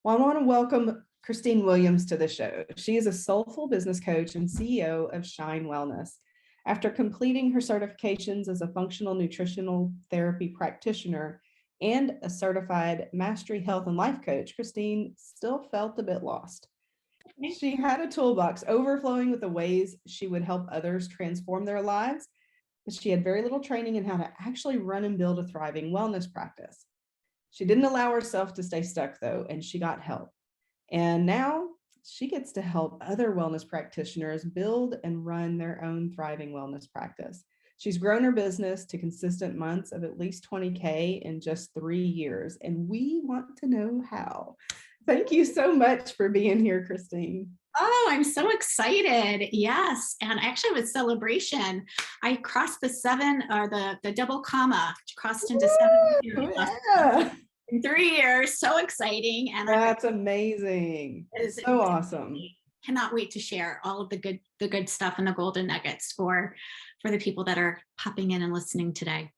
Well, I want to welcome Christine Williams to the show. She is a soulful business coach and CEO of Shine Wellness. After completing her certifications as a functional nutritional therapy practitioner and a certified mastery health and life coach, Christine still felt a bit lost. She had a toolbox overflowing with the ways she would help others transform their lives, but she had very little training in how to actually run and build a thriving wellness practice. She didn't allow herself to stay stuck, though, and she got help. And now she gets to help other wellness practitioners build and run their own thriving wellness practice. She's grown her business to consistent months of at least 20K in just 3 years, and we want to know how. Thank you so much for being here, Christine. Oh, I'm so excited. Yes. And actually with celebration, I crossed the seven or the double comma, crossed into 7 years. Yeah. In 3 years. So exciting. And that's amazing. It's so awesome. Cannot wait to share all of the good stuff and the golden nuggets for the people that are popping in and listening today.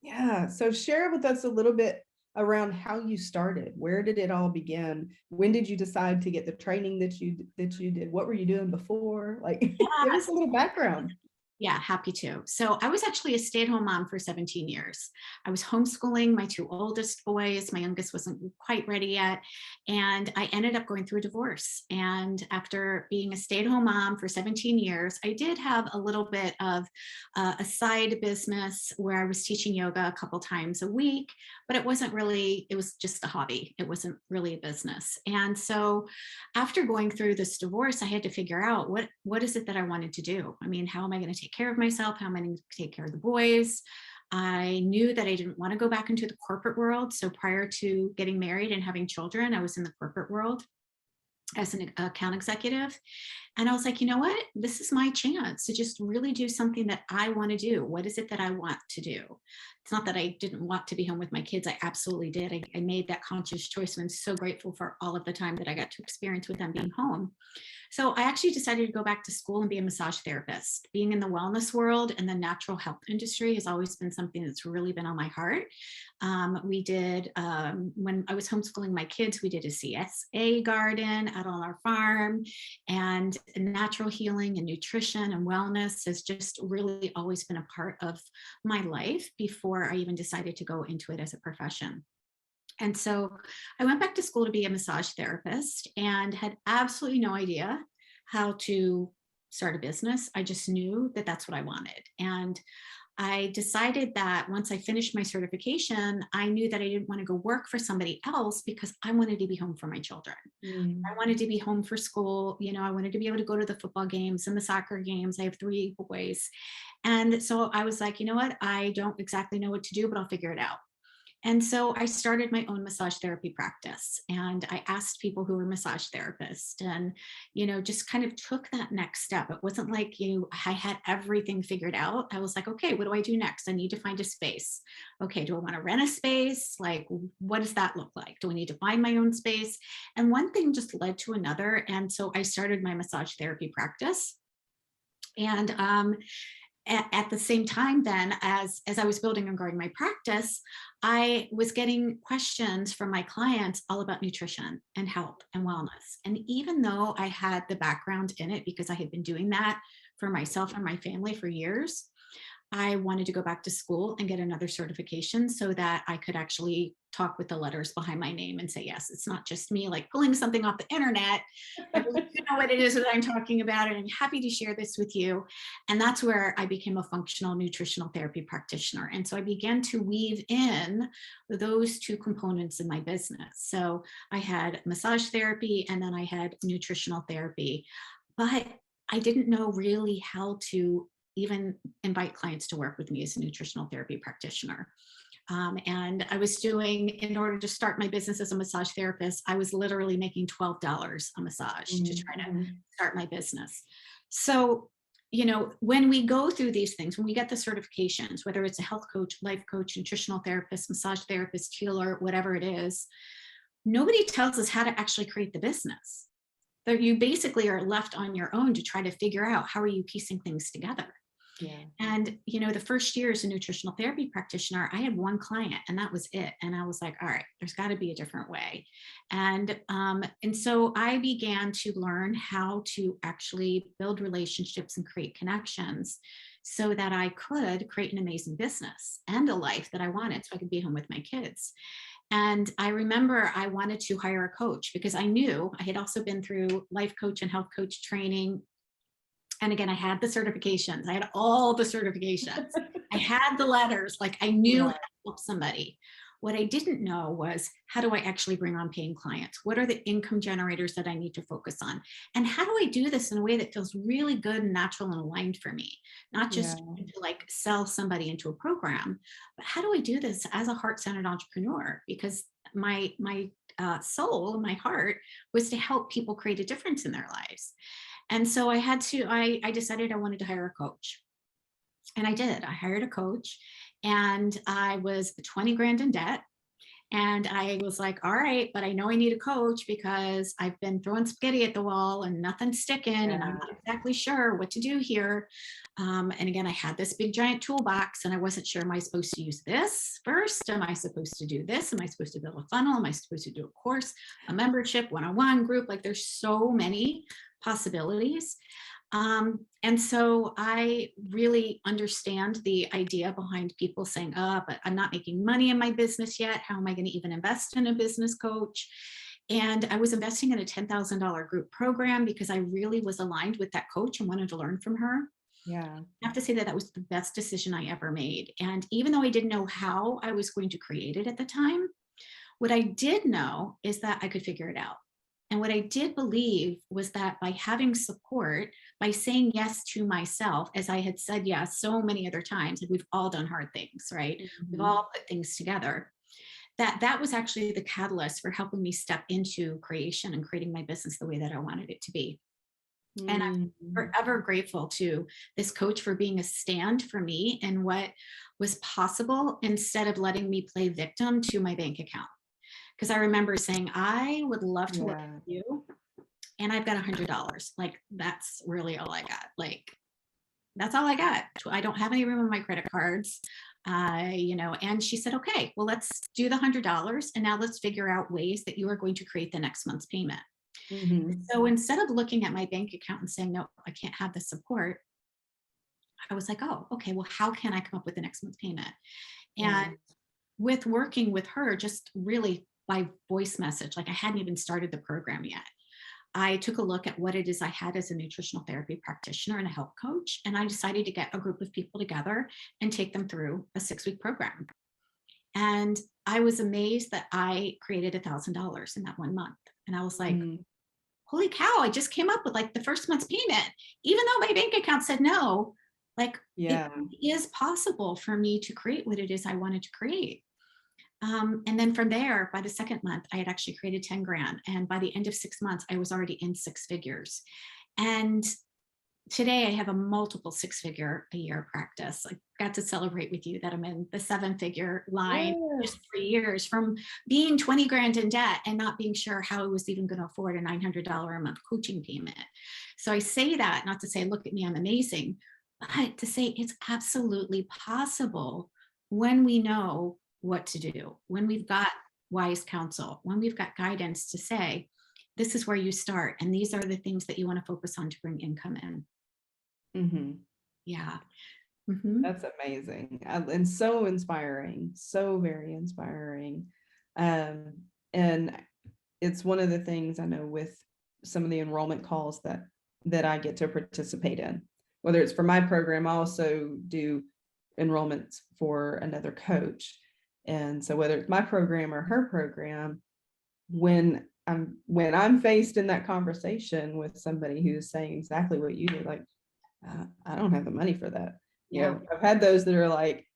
Yeah. So share with us a little bit around how you started. Where did it all begin? When did you decide to get the training that you did? What were you doing before? Like, give us a little background. Yeah, happy to. So I was actually a stay-at-home mom for 17 years. I was homeschooling my 2 oldest boys. My youngest wasn't quite ready yet. And I ended up going through a divorce. And after being a stay-at-home mom for 17 years, I did have a little bit of a side business where I was teaching yoga a couple times a week, but it wasn't really, it was just a hobby. It wasn't really a business. And so after going through this divorce, I had to figure out what is it that I wanted to do? I mean, how am I going to take care of myself? How am I going to take care of the boys? I knew that I didn't want to go back into the corporate world. So prior to getting married and having children, I was in the corporate world as an account executive. And I was like, you know what? This is my chance to just really do something that I want to do. What is it that I want to do? It's not that I didn't want to be home with my kids. I absolutely did. I made that conscious choice. And I'm so grateful for all of the time that I got to experience with them being home. So I actually decided to go back to school and be a massage therapist. Being in the wellness world and the natural health industry has always been something that's really been on my heart. We did, when I was homeschooling my kids, we did a CSA garden out on our farm, and natural healing and nutrition and wellness has just really always been a part of my life before I even decided to go into it as a profession. And so I went back to school to be a massage therapist and had absolutely no idea how to start a business. I just knew that that's what I wanted. And I decided that once I finished my certification, I knew that I didn't want to go work for somebody else because I wanted to be home for my children. I wanted to be home for school. You know, I wanted to be able to go to the football games and the soccer games. I have 3 boys. And so I was like, you know what? I don't exactly know what to do, but I'll figure it out. And so I started my own massage therapy practice, and I asked people who were massage therapists and, you know, just kind of took that next step. It wasn't like, I had everything figured out. I was like, okay, what do I do next? I need to find a space. Okay, do I want to rent a space? Like, what does that look like? Do I need to find my own space? And one thing just led to another. And so I started my massage therapy practice. And at the same time, then, as I was building and growing my practice, I was getting questions from my clients all about nutrition and health and wellness. And even though I had the background in it because I had been doing that for myself and my family for years, I wanted to go back to school and get another certification so that I could actually talk with the letters behind my name and say, yes, it's not just me like pulling something off the internet. I really know what it is that I'm talking about, and I'm happy to share this with you. And that's where I became a functional nutritional therapy practitioner. And so I began to weave in those 2 components in my business. So I had massage therapy and then I had nutritional therapy, but I didn't know really how to even invite clients to work with me as a nutritional therapy practitioner. And I was doing, in order to start my business as a massage therapist, I was literally making $12 a massage to try to start my business. So, when we go through these things, when we get the certifications, whether it's a health coach, life coach, nutritional therapist, massage therapist, healer, whatever it is, nobody tells us how to actually create the business. That you basically are left on your own to try to figure out how are you piecing things together. Yeah. And, the first year as a nutritional therapy practitioner, I had one client and that was it. And I was like, all right, there's got to be a different way. And so I began to learn how to actually build relationships and create connections so that I could create an amazing business and a life that I wanted so I could be home with my kids. And I remember I wanted to hire a coach because I knew I had also been through life coach and health coach training. And again, I had the certifications. I had all the certifications. I had the letters, like I knew how Right. to help somebody. What I didn't know was, how do I actually bring on paying clients? What are the income generators that I need to focus on? And how do I do this in a way that feels really good and natural and aligned for me? Not Yeah. just to like sell somebody into a program, but how do I do this as a heart-centered entrepreneur? Because my soul, my heart was to help people create a difference in their lives. And so I decided I wanted to hire a coach. And I did. I hired a coach and I was 20 grand in debt. And I was like, all right, but I know I need a coach because I've been throwing spaghetti at the wall and nothing's sticking and I'm Yeah. not exactly sure what to do here. And again, I had this big giant toolbox and I wasn't sure, am I supposed to use this first? Am I supposed to do this? Am I supposed to build a funnel? Am I supposed to do a course, a membership, one-on-one group? Like there's so many possibilities. And so I really understand the idea behind people saying, oh, but I'm not making money in my business yet. How am I going to even invest in a business coach? And I was investing in a $10,000 group program because I really was aligned with that coach and wanted to learn from her. Yeah. I have to say that that was the best decision I ever made. And even though I didn't know how I was going to create it at the time, what I did know is that I could figure it out. And what I did believe was that by having support, by saying yes to myself, as I had said yes so many other times, and we've all done hard things, right? We've Mhm. all put things together. That was actually the catalyst for helping me step into creation and creating my business the way that I wanted it to be. And I'm Mhm. forever grateful to this coach for being a stand for me and what was possible instead of letting me play victim to my bank account. Because I remember saying, I would love to work Yeah. with you. And I've got $100. Like, that's really all I got. Like, that's all I got. I don't have any room on my credit cards. And she said, okay, well, let's do the $100. And now let's figure out ways that you are going to create the next month's payment. Mhm. So instead of looking at my bank account and saying, no, I can't have the support, I was like, oh, okay, well, how can I come up with the next month's payment? And Yeah. with working with her, just really by voice message, like I hadn't even started the program yet. I took a look at what it is I had as a nutritional therapy practitioner and a health coach, and I decided to get a group of people together and take them through a 6-week program. And I was amazed that I created $1,000 in that 1 month. And I was like, Mhm. holy cow, I just came up with like the first month's payment, even though my bank account said no. Like it Yeah. is possible for me to create what it is I wanted to create. And then from there, by the second month, I had actually created 10 grand. And by the end of 6 months, I was already in 6 figures. And today I have a multiple 6-figure a year practice. I got to celebrate with you that I'm in the 7-figure line just Yes. 3 years from being 20 grand in debt and not being sure how I was even going to afford a $900 a month coaching payment. So I say that not to say, look at me, I'm amazing, but to say it's absolutely possible when we know what to do, when we've got wise counsel, when we've got guidance to say, this is where you start. And these are the things that you want to focus on to bring income in. Mhm. Yeah. Mhm. That's amazing, and so inspiring, so very inspiring. And it's one of the things I know with some of the enrollment calls that I get to participate in, whether it's for my program. I also do enrollments for another coach. And so whether it's my program or her program, when I'm faced in that conversation with somebody who's saying exactly what you did, like, I don't have the money for that. Yeah. I've had those that are like,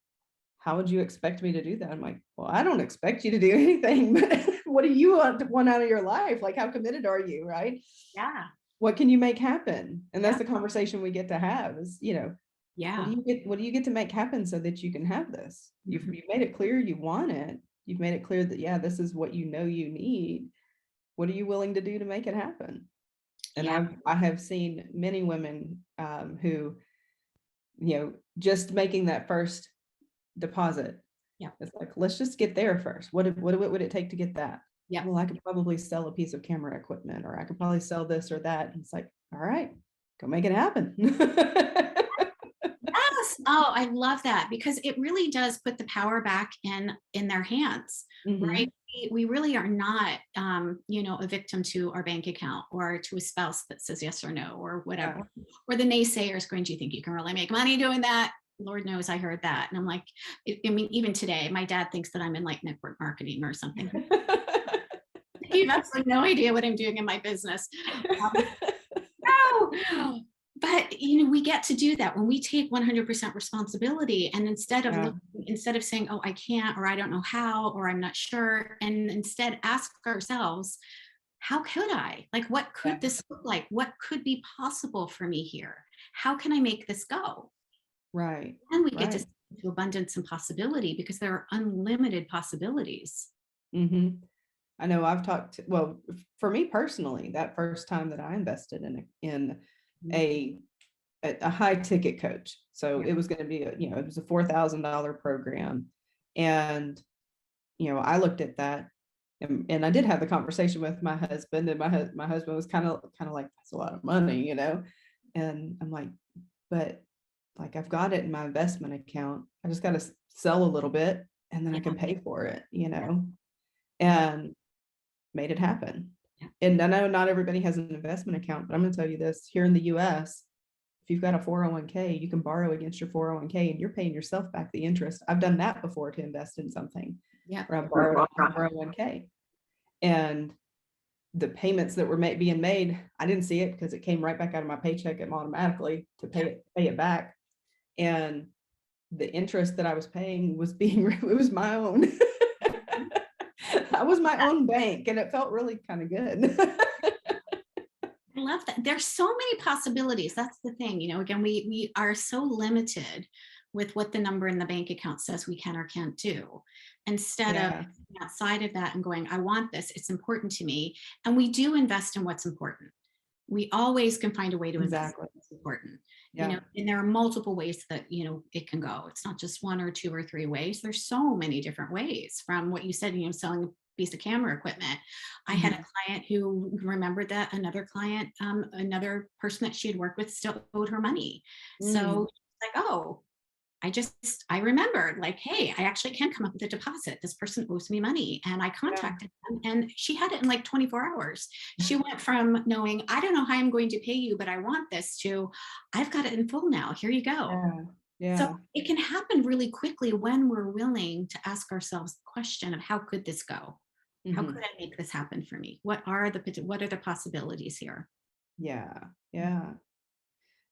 how would you expect me to do that? I'm like, well, I don't expect you to do anything, but what do you want out of your life? Like, how committed are you? Right? Yeah. What can you make happen? And that's Yeah. the conversation we get to have is, Yeah. what do you get to make happen so that you can have this? Mhm. You've made it clear you want it. You've made it clear that, yeah, this is what you know you need. What are you willing to do to make it happen? And Yeah. I have seen many women who just making that first deposit. Yeah. It's like, let's just get there first. What would it take to get that? Yeah. Well, I could probably sell a piece of camera equipment, or I could probably sell this or that. And it's like, all right, go make it happen. Yes. Oh, I love that, because it really does put the power back in their hands, right? Mhm. We really are not, a victim to our bank account or to a spouse that says yes or no or Yeah. whatever, or the naysayers going, "Do you think you can really make money doing that?" Lord knows I heard that, and I'm like, I mean, even today, my dad thinks that I'm in like network marketing or something. You have absolutely no idea what I'm doing in my business. Um, no, but we get to do that when we take 100% responsibility, and Yeah. instead of saying, "Oh, I can't," or "I don't know how," or "I'm not sure," and instead ask ourselves, how could I? Like, what Yeah. could this look like? What could be possible for me here? How can I make this go? Right. And we get to Right. step into abundance and possibility, because there are unlimited possibilities. Hmm. I know I've well, for me personally, that first time that I invested in Mhm. a a high ticket coach. So Yeah. it was going to be it was a $4,000 program. And, I looked at that, and I did have the conversation with my husband, and my husband was kind of like, that's a lot of money. And I'm like, but like, I've got it in my investment account. I just got to sell a little bit, and then I Yeah. can pay for it. Yeah. And made it happen. Yeah. And I know not everybody has an investment account, but I'm going to tell you this, here in the US, if you've got a 401k, you can borrow against your 401k, and you're paying yourself back the interest. I've done that before to invest in something Yeah. where I borrowed on my 401k, and the payments that were being made, I didn't see it because it came right back out of my paycheck automatically to pay it back. And the interest that I was paying was it was my own. I was my own bank, and it felt really kind of good. I love that. There's so many possibilities. That's the thing. Again, we are so limited with what the number in the bank account says we can or can't do. Instead of Yeah, outside of that and going, "I want this, it's important to me." And we do invest in what's important. We always can find a way to invest exactly. in what's important. Yeah. And there are multiple ways that it can go. It's not just one or two or three ways. There's so many different ways, from what you said, selling a piece of camera equipment. I had a Mhm. client who remembered that another client, another person that she had worked with, still owed her money. Mm. So like, "Oh, I remembered, like, hey, I actually can come up with a deposit. This person owes me money." And I Yeah. contacted them, and she had it in like 24 hours. She went from knowing, "I don't know how I'm going to pay you, but I want this," to, "I've got it in full now. Here you go." Yeah. So Yeah. it can happen really quickly when we're willing to ask ourselves the question of, how could this go? How could Mhm. I make this happen for me? What are the possibilities here? Yeah. Yeah.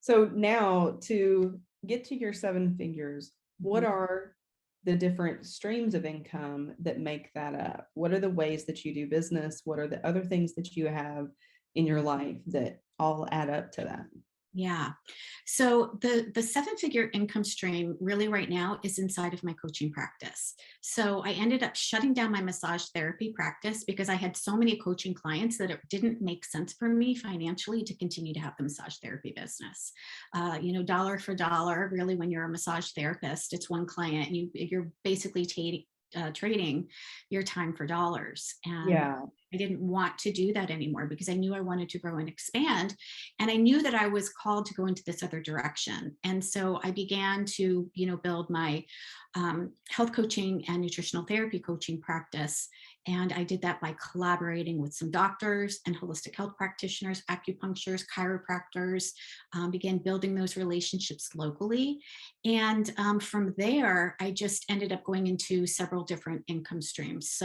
So now, to get to your seven figures, what Mhm. are the different streams of income that make that up? What are the ways that you do business? What are the other things that you have in your life that all add up to that? Yeah. So the seven-figure income stream really right now is inside of my coaching practice. So I ended up shutting down my massage therapy practice because I had so many coaching clients that it didn't make sense for me financially to continue to have the massage therapy business. Dollar for dollar, really, when you're a massage therapist, it's one client. You're basically trading your time for dollars. And Yeah. I didn't want to do that anymore, because I knew I wanted to grow and expand. And I knew that I was called to go into this other direction. And so I began to, build my health coaching and nutritional therapy coaching practice. And I did that by collaborating with some doctors and holistic health practitioners, acupuncturists, chiropractors, began building those relationships locally. And from there, I just ended up going into several different income streams,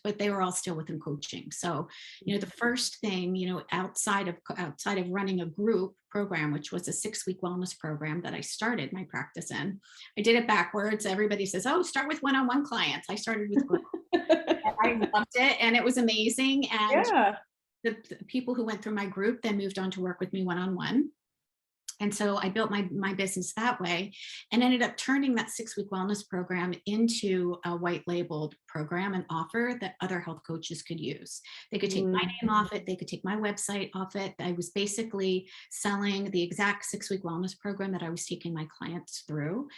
but they were all still within coaching. So, the first thing, outside of running a group program, which was a 6-week wellness program that I started my practice in, I did it backwards. Everybody says, "Oh, start with one-on-one clients." I started with group. I loved it, and it was amazing. And Yeah. the people who went through my group then moved on to work with me one-on-one. And so I built my business that way and ended up turning that 6-week wellness program into a white labeled program and offer that other health coaches could use. They could take my name off it. They could take my website off it. I was basically selling the exact 6-week wellness program that I was taking my clients through.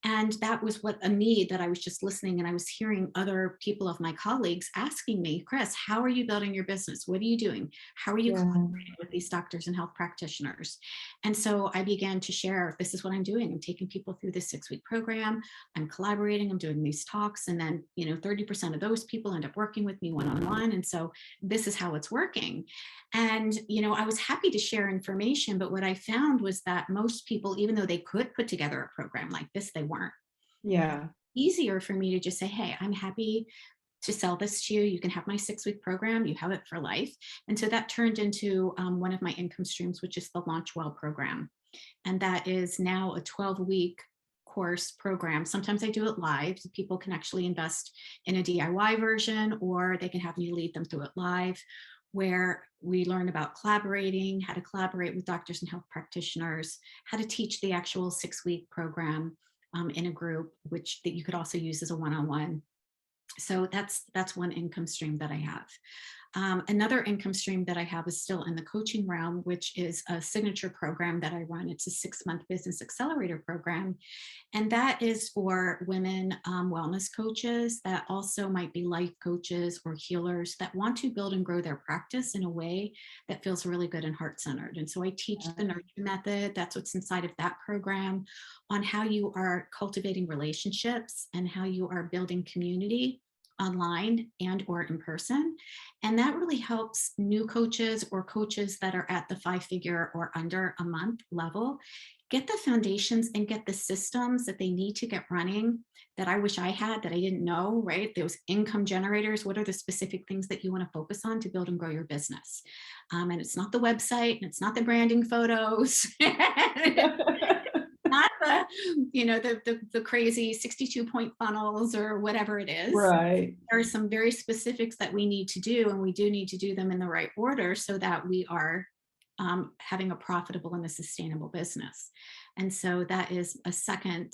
And that was what a need that I was just listening, and I was hearing other people of my colleagues asking me, Chris, how are you building your business? What are you doing? How are you Yeah. collaborating with these doctors and health practitioners? And so I began to share, this is what I'm doing. I'm taking people through this 6-week program. I'm collaborating. I'm doing these talks. And then, 30% of those people end up working with me one-on-one. And so this is how it's working. And, I was happy to share information, but what I found was that most people, even though they could put together a program like this, they weren't. Yeah. Easier for me to just say, hey, I'm happy to sell this to you. You can have my 6-week program. You have it for life. And so that turned into one of my income streams, which is the Launch Well program. And that is now a 12-week course program. Sometimes I do it live. So people can actually invest in a DIY version, or they can have me lead them through it live, where we learn about collaborating, how to collaborate with doctors and health practitioners, how to teach the actual 6-week program in a group, which that you could also use as a one-on-one. So that's one income stream that I have. Another income stream that I have is still in the coaching realm, which is a signature program that I run. It's a 6-month business accelerator program. And that is for women wellness coaches that also might be life coaches or healers that want to build and grow their practice in a way that feels really good and heart-centered. And so I teach the nurture method. That's what's inside of that program, on how you are cultivating relationships and how you are building community online and or in person. And that really helps new coaches or coaches that are at the 5-figure or under a month level get the foundations and get the systems that they need to get running, that I wish I had, that I didn't know, right? Those income generators. What are the specific things that you want to focus on to build and grow your business? And it's not the website, and it's not the branding photos. Not the crazy 62-point funnels or whatever it is. Right. There are some very specifics that we need to do, and we do need to do them in the right order so that we are having a profitable and a sustainable business. And so that is a second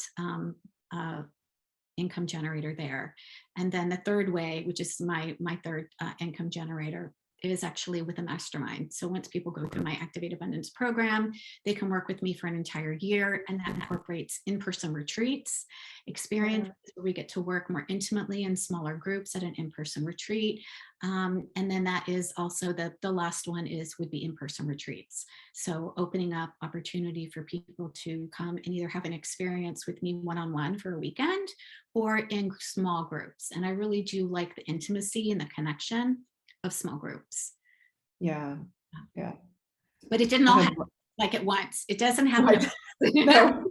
income generator there. And then the third way, which is my third income generator, is actually with a mastermind. So once people go through my Activate Abundance program, they can work with me for an entire year, and that incorporates in-person retreats, experiences where we get to work more intimately in smaller groups at an in-person retreat. And then that is also the last one would be in-person retreats. So opening up opportunity for people to come and either have an experience with me one-on-one for a weekend or in small groups. And I really do like the intimacy and the connection of small groups. Yeah. But it didn't all happen like at once. It doesn't happen. Right. No.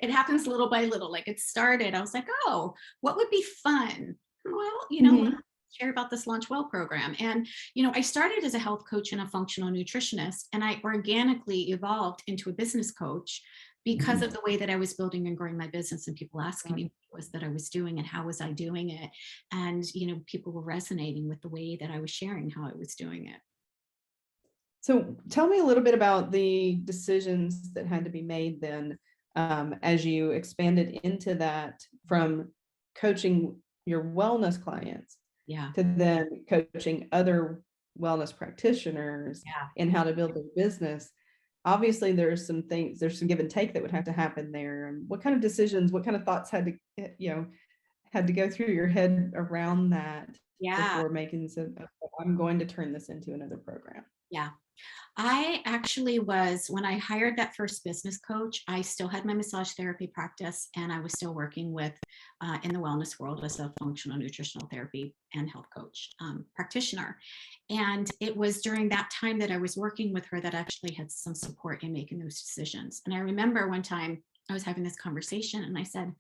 It happens little by little. Like it started, I was like, oh, what would be fun? Well, share about this Launch Well program. And, I started as a health coach and a functional nutritionist, and I organically evolved into a business coach because of the way that I was building and growing my business, and people asking me what was that I was doing and how was I doing it. And, people were resonating with the way that I was sharing how I was doing it. So tell me a little bit about the decisions that had to be made then, as you expanded into that, from coaching your wellness clients to then coaching other wellness practitioners in how to build their business. Obviously, there's some give and take that would have to happen there. And what kind of decisions, what kind of thoughts had to go through your head around that before making I'm going to turn this into another program? Yeah. I actually when I hired that first business coach, I still had my massage therapy practice, and I was still working with in the wellness world as a functional nutritional therapy and health coach practitioner. And it was during that time that I was working with her that I actually had some support in making those decisions. And I remember one time I was having this conversation, and I said,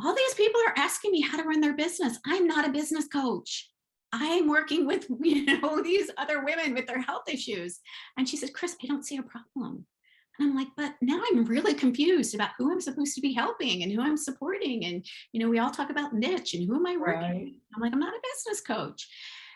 all these people are asking me how to run their business. I'm not a business coach. I'm working with, these other women with their health issues. And she said, Chris, I don't see a problem. And I'm like, but now I'm really confused about who I'm supposed to be helping and who I'm supporting. And, we all talk about niche and who am I working with? I'm like, I'm not a business coach.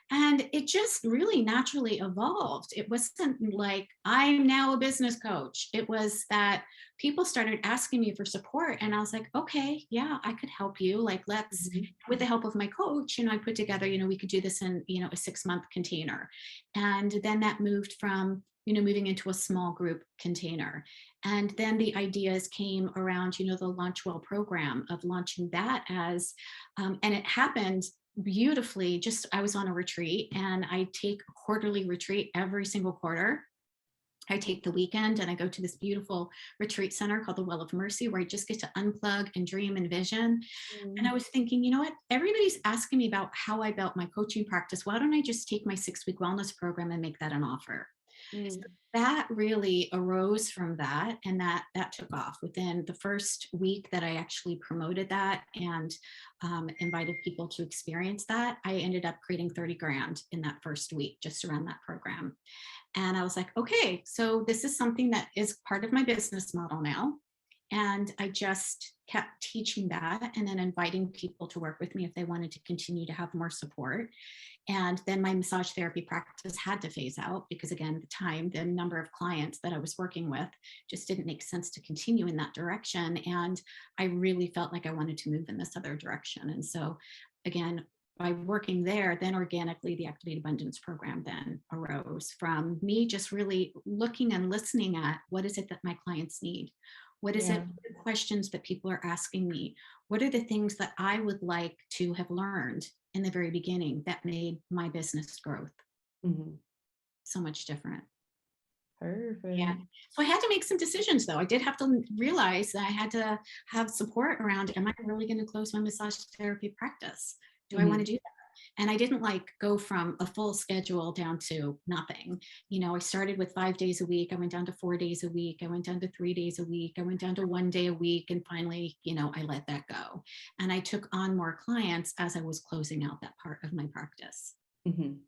And it just really naturally evolved. It wasn't like I'm now a business coach. It was that people started asking me for support. And I was like, okay, yeah, I could help you. Like, let's, Mhm. with the help of my coach, I put together, we could do this in, a 6-month container. And then that moved from, moving into a small group container. And then the ideas came around, the Launch Well program, of launching that as, and it happened beautifully. Just, I was on a retreat, and I take a quarterly retreat every single quarter. I take the weekend and I go to this beautiful retreat center called the Well of Mercy, where I just get to unplug and dream and vision. And I was thinking, you know what? Everybody's asking me about how I built my coaching practice. Why don't I just take my 6-week wellness program and make that an offer? So Mm. that really arose from that, and that took off within the first week that I actually promoted that and invited people to experience that. I ended up creating 30 grand in that first week just around that program. And I was like, okay, so this is something that is part of my business model now. And I just kept teaching that and then inviting people to work with me if they wanted to continue to have more support. And then my massage therapy practice had to phase out because, again, the number of clients that I was working with just didn't make sense to continue in that direction. And I really felt like I wanted to move in this other direction. And so, again, by working there, then organically the Activate Abundance program then arose from me just really looking and listening at what is it that my clients need? What is it, Yeah. the questions that people are asking me? What are the things that I would like to have learned in the very beginning that made my business growth Mhm. so much different? Yeah. Perfect. So I had to make some decisions, though. I did have to realize that I had to have support around, am I really going to close my massage therapy practice? Do I want to Mhm. do that? And I didn't go from a full schedule down to nothing. I started with 5 days a week. I went down to 4 days a week. I went down to 3 days a week. I went down to 1 day a week. And finally, I let that go. And I took on more clients as I was closing out that part of my practice. Mhm.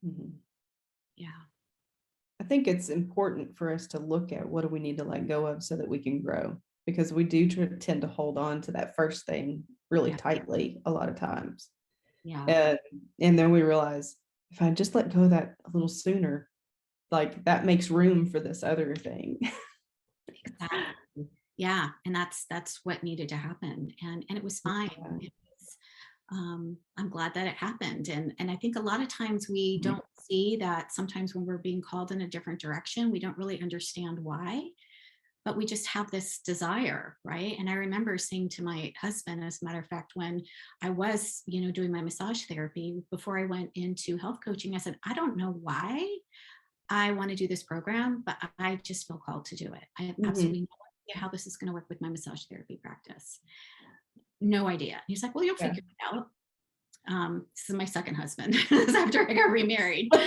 Mhm. Yeah. I think it's important for us to look at what do we need to let go of so that we can grow, because we do tend to hold on to that first thing really Yeah. tightly a lot of times. Yeah. And and then we realize if I just let go of that a little sooner, like that makes room for this other thing. Exactly. Yeah. And that's what needed to happen. And it was fine. Yeah. It was, I'm glad that it happened. And I think a lot of times we Mhm. don't see that sometimes when we're being called in a different direction, we don't really understand why, but we just have this desire, right? And I remember saying to my husband, as a matter of fact, when I was, doing my massage therapy before I went into health coaching, I said, I don't know why I want to do this program, but I just feel called to do it. I have Mhm. absolutely no idea how this is going to work with my massage therapy practice. No idea. He's like, well, you'll Yeah. figure it out. This is my second husband. This is after I got remarried. This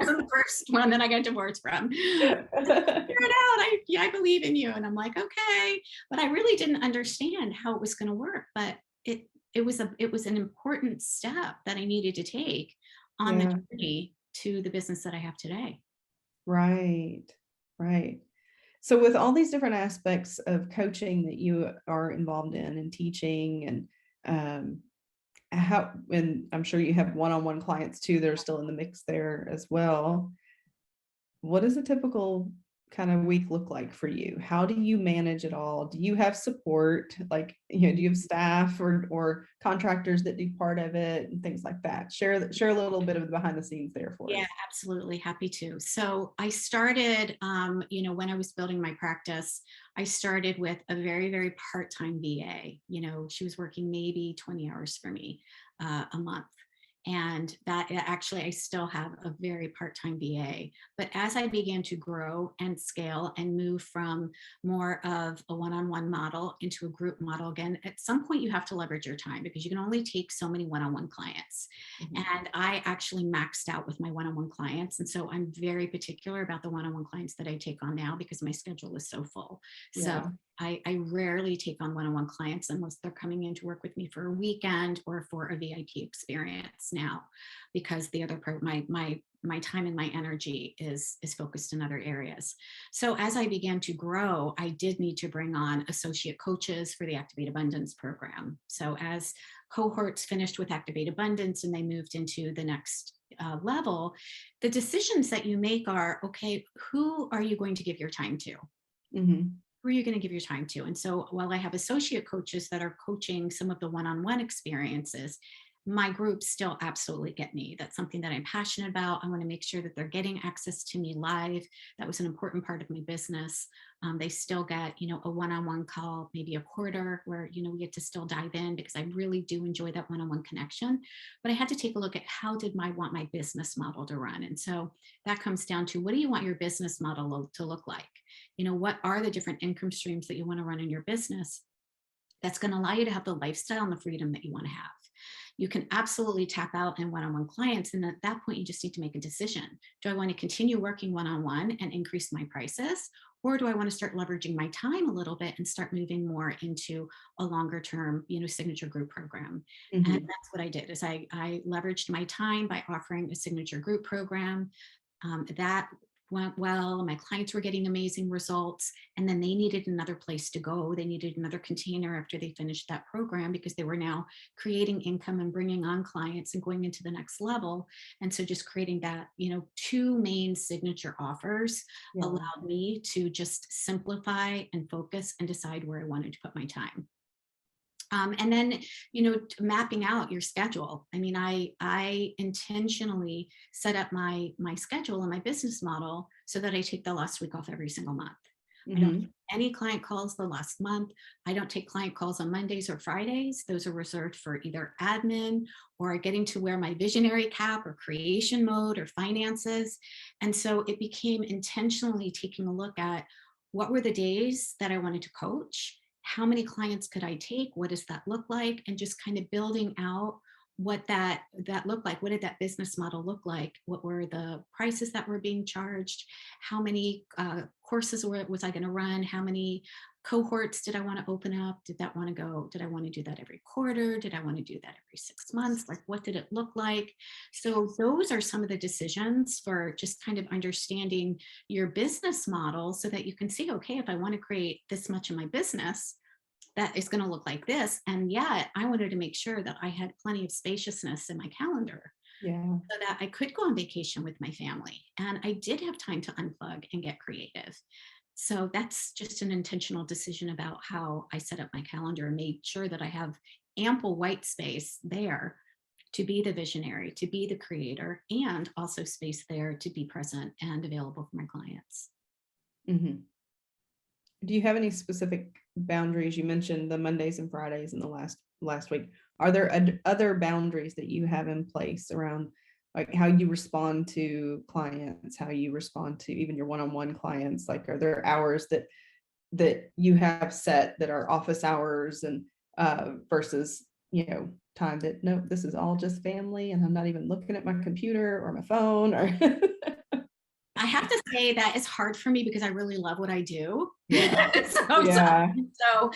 is the first one that I got divorced from. Figure it out. I believe in you. And I'm like, okay. But I really didn't understand how it was going to work. But it was an important step that I needed to take on the Yeah. journey to the business that I have today. Right. Right. So with all these different aspects of coaching that you are involved in and teaching and how, and I'm sure you have one-on-one clients too that are still in the mix there as well. What does a typical kind of week look like for you? How do you manage it all? Do you have support? Like, do you have staff or contractors that do part of it and things like that? Share a little bit of the behind the scenes there for Yeah, us. absolutely. Happy to. So I started, when I was building my practice, I started with a very, very part-time VA. She was working maybe 20 hours for me a month. And that actually, I still have a very part-time VA. But as I began to grow and scale and move from more of a one-on-one model into a group model, again, at some point you have to leverage your time because you can only take so many one-on-one clients. Mhm. And I actually maxed out with my one-on-one clients. And so I'm very particular about the one-on-one clients that I take on now because my schedule is so full. So Yeah. I rarely take on one-on-one clients unless they're coming in to work with me for a weekend or for a VIP experience. now, because the other my time and my energy is focused in other areas. So as I began to grow, I did need to bring on associate coaches for the Activate Abundance program. So as cohorts finished with Activate Abundance and they moved into the next level, the decisions that you make are, okay, who are you going to give your time to? Mm-hmm. Who are you going to give your time to? And so while I have associate coaches that are coaching some of the one-on-one experiences, my groups still absolutely get me. That's something that I'm passionate about. I want to make sure that they're getting access to me live. That was an important part of my business. They still get, a one-on-one call, maybe a quarter, where, we get to still dive in, because I really do enjoy that one-on-one connection. But I had to take a look at how did I want my business model to run. And so that comes down to, what do you want your business model to look like? What are the different income streams that you want to run in your business that's going to allow you to have the lifestyle and the freedom that you want to have? You can absolutely tap out in one-on-one clients. And at that point, you just need to make a decision. Do I want to continue working one-on-one and increase my prices? Or do I want to start leveraging my time a little bit and start moving more into a longer term, signature group program? Mm-hmm. And that's what I did, is I leveraged my time by offering a signature group program. That went well. My clients were getting amazing results. And then they needed another place to go. They needed another container after they finished that program, because they were now creating income and bringing on clients and going into the next level. And so just creating that, two main signature offers allowed me to just simplify and focus and decide where I wanted to put my time. And then, mapping out your schedule. I mean, I intentionally set up my schedule and my business model so that I take the last week off every single month. I don't take any client calls the last month. I don't take client calls on Mondays or Fridays. Those are reserved for either admin or getting to wear my visionary cap or creation mode or finances. And so it became intentionally taking a look at, what were the days that I wanted to coach? How many clients could I take? What does that look like? And just kind of building out what that looked like. What did that business model look like? What were the prices that were being charged? How many courses was I going to run? How many cohorts did I want to open up? Did I want to do that every quarter? Did I want to do that every 6 months? Like, what did it look like? So those are some of the decisions for just kind of understanding your business model, so that you can see, okay, if I want to create this much in my business, that is going to look like this. And yet I wanted to make sure that I had plenty of spaciousness in my calendar, so that I could go on vacation with my family. And I did have time to unplug and get creative. So that's just an intentional decision about how I set up my calendar and made sure that I have ample white space there to be the visionary, to be the creator, and also space there to be present and available for my clients. Mm-hmm. Do you have any specific boundaries? You mentioned the Mondays and Fridays in the last week. Are there other boundaries that you have in place around, like, how you respond to clients, how you respond to even your one-on-one clients? Like, are there hours that you have set that are office hours, and versus, time that, no, this is all just family and I'm not even looking at my computer or my phone, or I have to say that it's hard for me because I really love what I do. Yeah. So,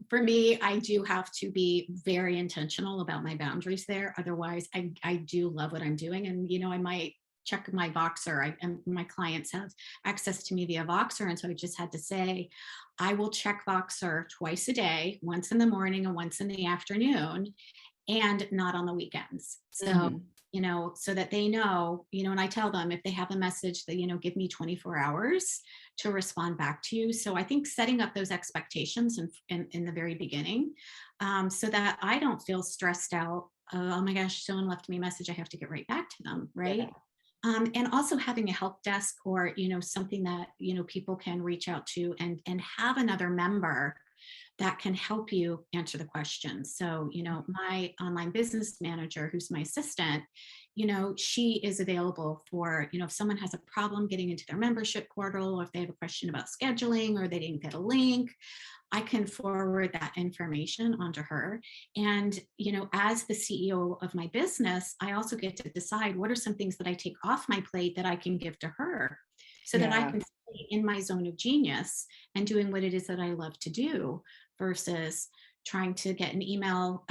for me, I do have to be very intentional about my boundaries there. Otherwise, I do love what I'm doing. And, I might check my Voxer. And my clients have access to me via Voxer. And so I just had to say, I will check Voxer twice a day, once in the morning and once in the afternoon, and not on the weekends. So, so that they know, and I tell them, if they have a message that, give me 24 hours to respond back to you. So I think setting up those expectations in the very beginning, so that I don't feel stressed out. Oh my gosh, someone left me a message, I have to get right back to them. Right. Yeah. And also having a help desk, or, something that, people can reach out to and have another member that can help you answer the questions. So, my online business manager, who's my assistant, she is available for, if someone has a problem getting into their membership portal, or if they have a question about scheduling, or they didn't get a link, I can forward that information onto her. And, as the CEO of my business, I also get to decide what are some things that I take off my plate that I can give to her, so that I can stay in my zone of genius and doing what it is that I love to do, versus, trying to get an email,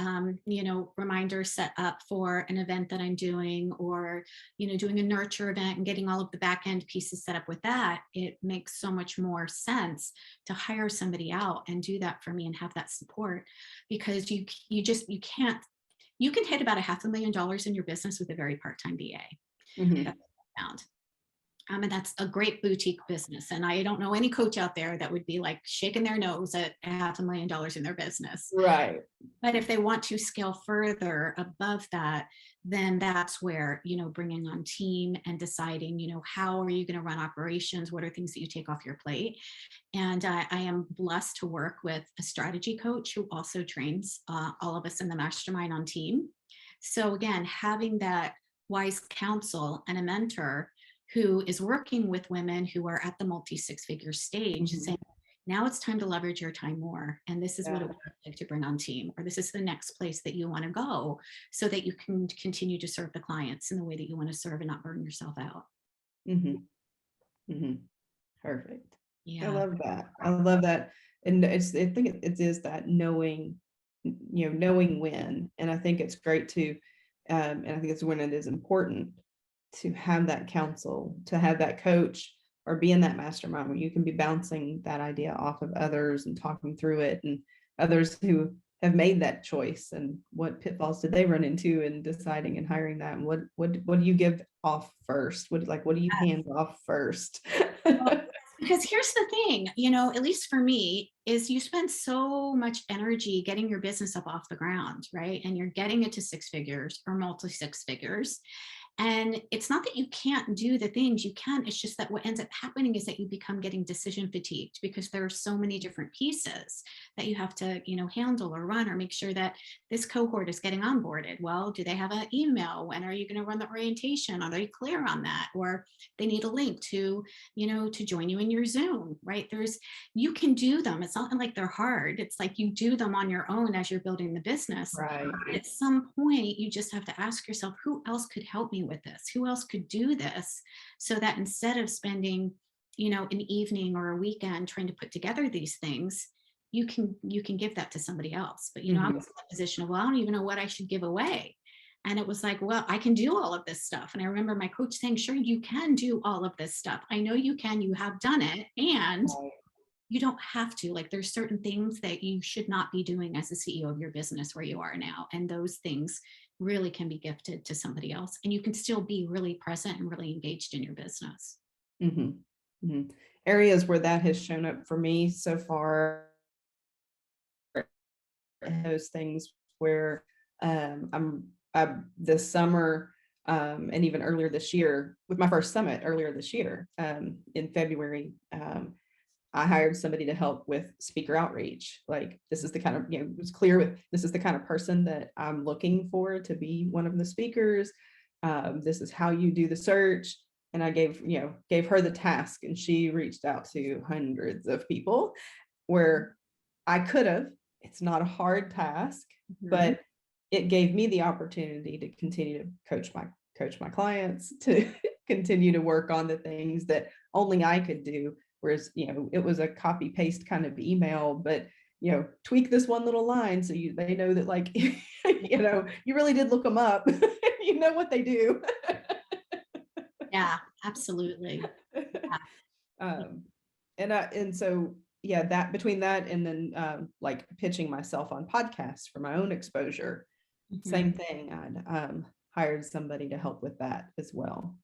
reminder set up for an event that I'm doing, or, doing a nurture event and getting all of the back end pieces set up with that, it makes so much more sense to hire somebody out and do that for me and have that support, because you can't, you can hit about $500,000 in your business with a very part-time VA. Mhm. That's what I found. And that's a great boutique business. And I don't know any coach out there that would be like shaking their nose at $500,000 in their business. Right. But if they want to scale further above that, then that's where, bringing on team and deciding, how are you going to run operations? What are things that you take off your plate? And I am blessed to work with a strategy coach who also trains all of us in the mastermind on team. So again, having that wise counsel and a mentor who is working with women who are at the multi six-figure stage and saying, now it's time to leverage your time more. And this is what it would like to bring on team, or this is the next place that you want to go so that you can continue to serve the clients in the way that you want to serve and not burn yourself out. Mm-hmm. Mm-hmm. Perfect. I Yeah. love that. I love that. And I think it is that knowing, knowing when. And I think it's great to, and I think it's when it is important to have that counsel, to have that coach, or be in that mastermind where you can be bouncing that idea off of others and talking through it, and others who have made that choice, and what pitfalls did they run into in deciding and hiring that, and what do you give off first? What do you hand off first? Because here's the thing, at least for me, is you spend so much energy getting your business up off the ground, right? And you're getting it to six figures or multi six figures. And it's not that you can't do the things you can. It's just that what ends up happening is that you become getting decision fatigued, because there are so many different pieces that you have to, handle or run, or make sure that this cohort is getting onboarded. Well, do they have an email? When are you going to run the orientation? Are they clear on that? Or they need a link to, to join you in your Zoom, right? You can do them. It's not like they're hard. It's like you do them on your own as you're building the business. Right. At some point, you just have to ask yourself, who else could help me with this? Who else could do this? So that instead of spending, an evening or a weekend trying to put together these things, you can give that to somebody else. But, I was in that position of, well, I don't even know what I should give away. And it was like, well, I can do all of this stuff. And I remember my coach saying, sure, you can do all of this stuff. I know you can, you have done it. And you don't have to. Like, there's certain things that you should not be doing as the CEO of your business where you are now. And those things really can be gifted to somebody else. And you can still be really present and really engaged in your business. Mm-hmm. Mm-hmm. Areas where that has shown up for me so far, those things where I this summer, and even earlier this year, with my first summit earlier this year, in February, I hired somebody to help with speaker outreach. Like, this is the kind of, it was clear with, this is the kind of person that I'm looking for to be one of the speakers. This is how you do the search. And I gave her the task, and she reached out to hundreds of people, where I could have. It's not a hard task, but it gave me the opportunity to continue to coach my clients, to continue to work on the things that only I could do. Whereas, it was a copy paste kind of email, but, tweak this one little line so they know that, like, you really did look them up. You know what they do. Yeah, absolutely. Yeah. And so, yeah, that between that and then like pitching myself on podcasts for my own exposure, same thing. I'd hired somebody to help with that as well.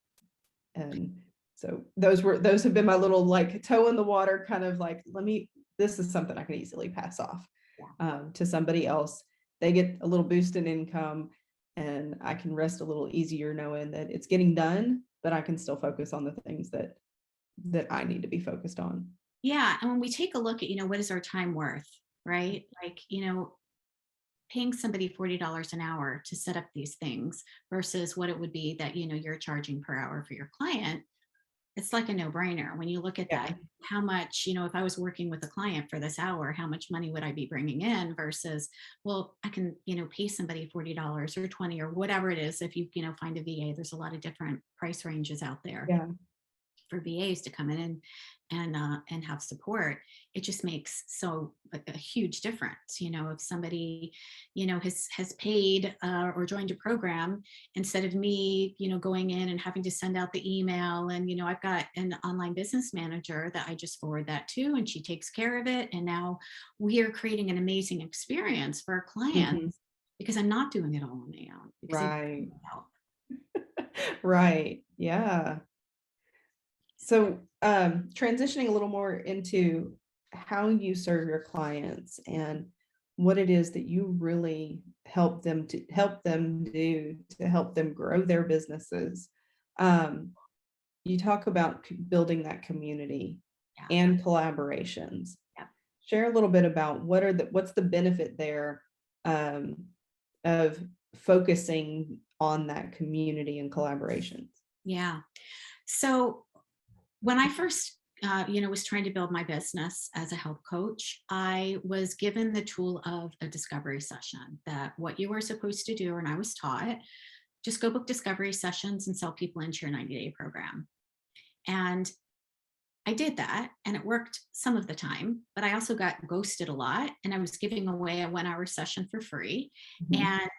And so those have been my little, like, toe in the water, kind of like, this is something I can easily pass off to somebody else. They get a little boost in income, and I can rest a little easier knowing that it's getting done, but I can still focus on the things that I need to be focused on. Yeah. And when we take a look at, what is our time worth, right? Like, paying somebody $40 an hour to set up these things versus what it would be that, you're charging per hour for your client. It's like a no-brainer when you look at that. How much, if I was working with a client for this hour, how much money would I be bringing in versus, well, I can, pay somebody $40 or 20 or whatever it is. If you, find a VA, there's a lot of different price ranges out there. Yeah. for VAs to come in and have support, it just makes a huge difference. If somebody, has paid or joined a program, instead of me, going in and having to send out the email, and I've got an online business manager that I just forward that to, and she takes care of it. And now we are creating an amazing experience for our clients Mhm. because I'm not doing it all on my own, because I Right. need help. Right. Yeah. So, transitioning a little more into how you serve your clients and what it is that you really help them do to help them grow their businesses. Um, you talk about building that community Yeah. and collaborations. Yeah. Share a little bit about what's the benefit there, um, of focusing on that community and collaborations. Yeah. So when I first, was trying to build my business as a health coach, I was given the tool of a discovery session, that what you were supposed to do, and I was taught, just go book discovery sessions and sell people into your 90-day program. And I did that, and it worked some of the time, but I also got ghosted a lot, and I was giving away a 1-hour session for free. Mhm. And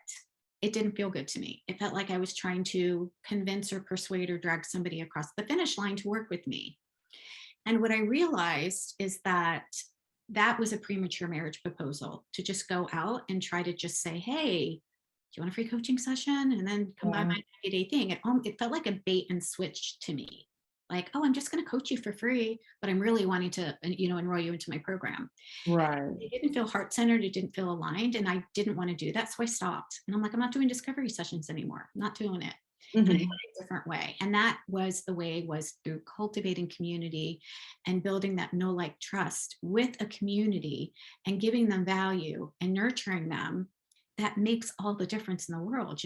it didn't feel good to me. It felt like I was trying to convince or persuade or drag somebody across the finish line to work with me. And what I realized is that that was a premature marriage proposal, to just go out and try to just say, hey, do you want a free coaching session? And then come by my Yeah. 90-day thing. It felt like a bait and switch to me. Like, oh, I'm just going to coach you for free, but I'm really wanting to, enroll you into my program. Right. It didn't feel heart-centered. It didn't feel aligned. And I didn't want to do that. So I stopped. And I'm like, I'm not doing discovery sessions anymore. I'm not doing it. And I went Mhm. a different way. And that was the way, was through cultivating community and building that know, like, trust with a community, and giving them value and nurturing them. That makes all the difference in the world.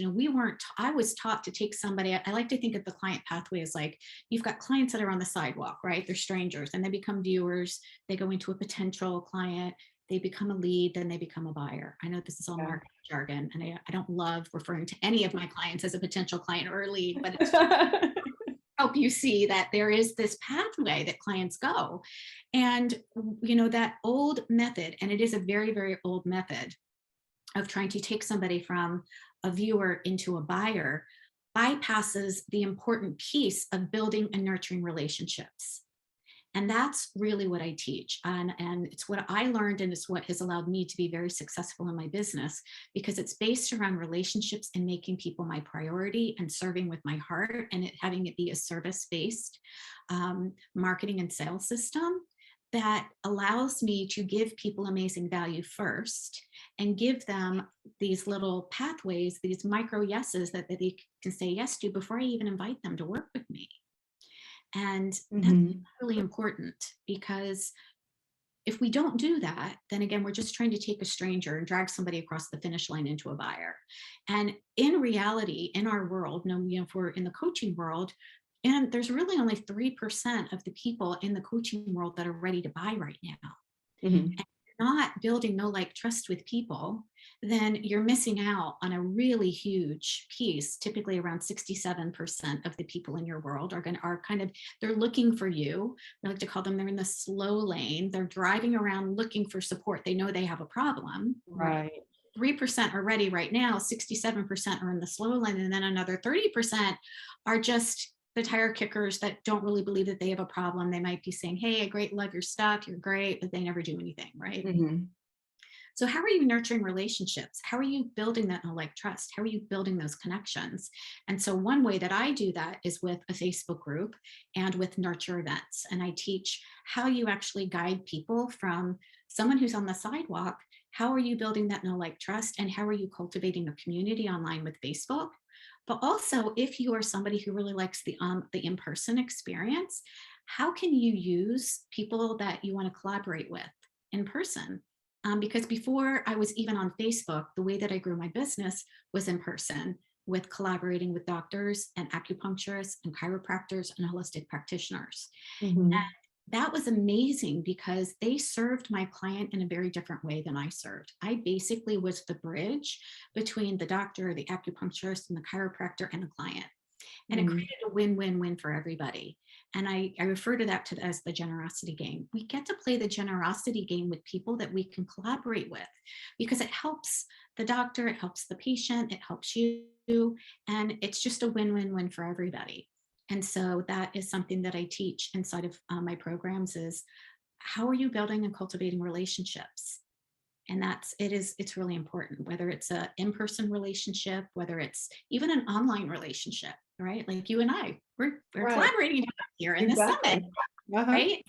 I was taught to take somebody, I like to think of the client pathway as like, you've got clients that are on the sidewalk, right? They're strangers, and they become viewers. They go into a potential client, they become a lead, then they become a buyer. I know this is all Yeah. marketing jargon, and I don't love referring to any of my clients as a potential client or a lead, but it's help you see that there is this pathway that clients go. And that old method, and it is a very, very old method, of trying to take somebody from a viewer into a buyer, bypasses the important piece of building and nurturing relationships. And that's really what I teach. And it's what I learned, and it's what has allowed me to be very successful in my business, because it's based around relationships and making people my priority and serving with my heart, and having it be a service-based marketing and sales system that allows me to give people amazing value first, and give them these little pathways, these micro yeses that they can say yes to before I even invite them to work with me. And that's Mhm. really important, because if we don't do that, then again, we're just trying to take a stranger and drag somebody across the finish line into a buyer. And in reality, in our world, if we're in the coaching world, and there's really only 3% of the people in the coaching world that are ready to buy right now. Mhm. And if you're not building know, like, trust with people, then you're missing out on a really huge piece. Typically around 67% of the people in your world are kind of, they're looking for you. I like to call them, they're in the slow lane. They're driving around looking for support. They know they have a problem, right? Right. 3% are ready right now, 67% are in the slow lane, and then another 30% are just the tire kickers that don't really believe that they have a problem. They might be saying, hey, I great, love your stuff, you're great, but they never do anything, right? Mhm. So how are you nurturing relationships? How are you building that know, like, trust? How are you building those connections? And so one way that I do that is with a Facebook group and with nurture events. And I teach how you actually guide people from someone who's on the sidewalk. How are you building that know, like, trust? And how are you cultivating a community online with Facebook? But also, if you are somebody who really likes the in-person experience, how can you use people that you want to collaborate with in person? Because before I was even on Facebook, the way that I grew my business was in person, with collaborating with doctors and acupuncturists and chiropractors and holistic practitioners. Mhm. That was amazing because they served my client in a very different way than I served. I basically was the bridge between the doctor, the acupuncturist, and the chiropractor and the client. And it created a win-win-win for everybody. And I refer to that as the generosity game. We get to play the generosity game with people that we can collaborate with, because it helps the doctor, it helps the patient, it helps you, and it's just a win-win-win for everybody. And so that is something that I teach inside of my programs is, how are you building and cultivating relationships? And it's really important, whether it's a in-person relationship, whether it's even an online relationship, right? Like you and we're Right. collaborating here in this summit, Exactly. Uh-huh. right?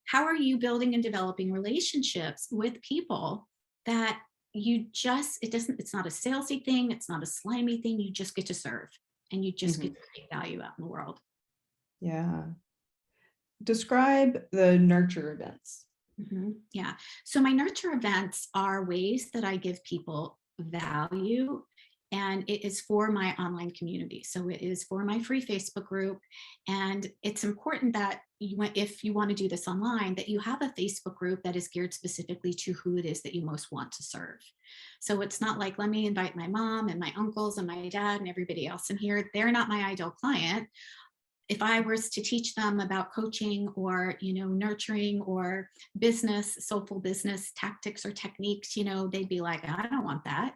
How are you building and developing relationships with people that it's not a salesy thing, it's not a slimy thing, you just get to serve and you just get Mhm. to create value out in the world. Yeah. Describe the nurture events. Yeah. So my nurture events are ways that I give people value, and it is for my online community. So it is for my free Facebook group. And it's important that if you want to do this online, that you have a Facebook group that is geared specifically to who it is that you most want to serve. So it's not like, let me invite my mom and my uncles and my dad and everybody else in here. They're not my ideal client. If I was to teach them about coaching or, nurturing or business, soulful business tactics or techniques, they'd be like, I don't want that.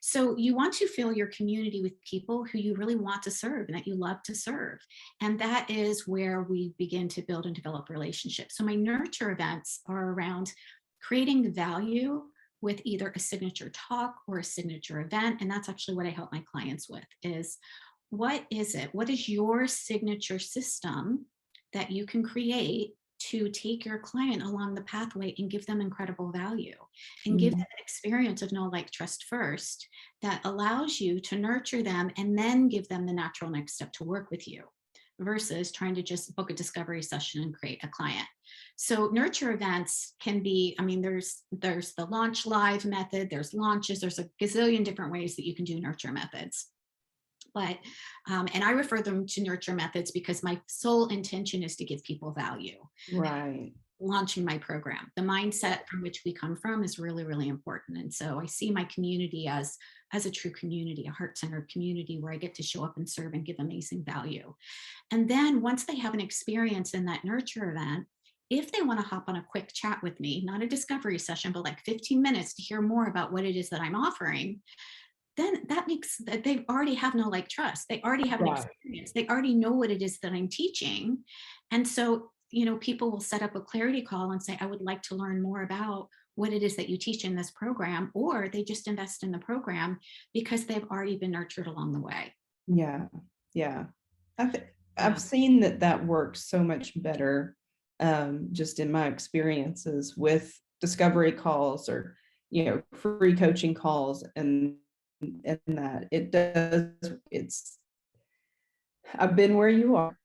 So you want to fill your community with people who you really want to serve and that you love to serve. And that is where we begin to build and develop relationships. So my nurture events are around creating value with either a signature talk or a signature event. And that's actually what I help my clients with is, what is it? What is your signature system that you can create to take your client along the pathway and give them incredible value and give them an experience of know, like, trust first that allows you to nurture them and then give them the natural next step to work with you versus trying to just book a discovery session and create a client. So nurture events can be, there's the launch live method, there's launches, there's a gazillion different ways that you can do nurture methods. But, and I refer them to nurture methods because my sole intention is to give people value. Right. Launching my program, the mindset from which we come from is really, really important. And so I see my community as a true community, a heart-centered community where I get to show up and serve and give amazing value. And then once they have an experience in that nurture event, if they want to hop on a quick chat with me, not a discovery session, but like 15 minutes to hear more about what it is that I'm offering, then that makes that they already have no like trust. They already have an Right. experience. They already know what it is that I'm teaching. And so, people will set up a clarity call and say, I would like to learn more about what it is that you teach in this program, or they just invest in the program because they've already been nurtured along the way. Yeah. Yeah. I've, Yeah. I've seen that works so much better, just in my experiences with discovery calls or, free coaching calls and that it does, I've been where you are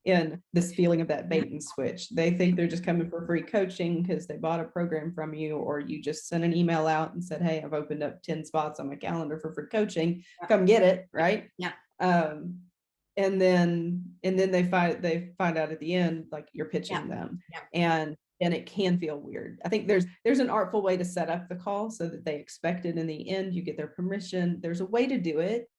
in this feeling of that Yeah. bait and switch. They think they're just coming for free coaching because they bought a program from you, or you just sent an email out and said, hey, I've opened up 10 spots on my calendar for free coaching. Come get it. Right. Yeah. And then they find out at the end, like you're pitching them. And it can feel weird. I think there's an artful way to set up the call so that they expect it in the end, you get their permission. There's a way to do it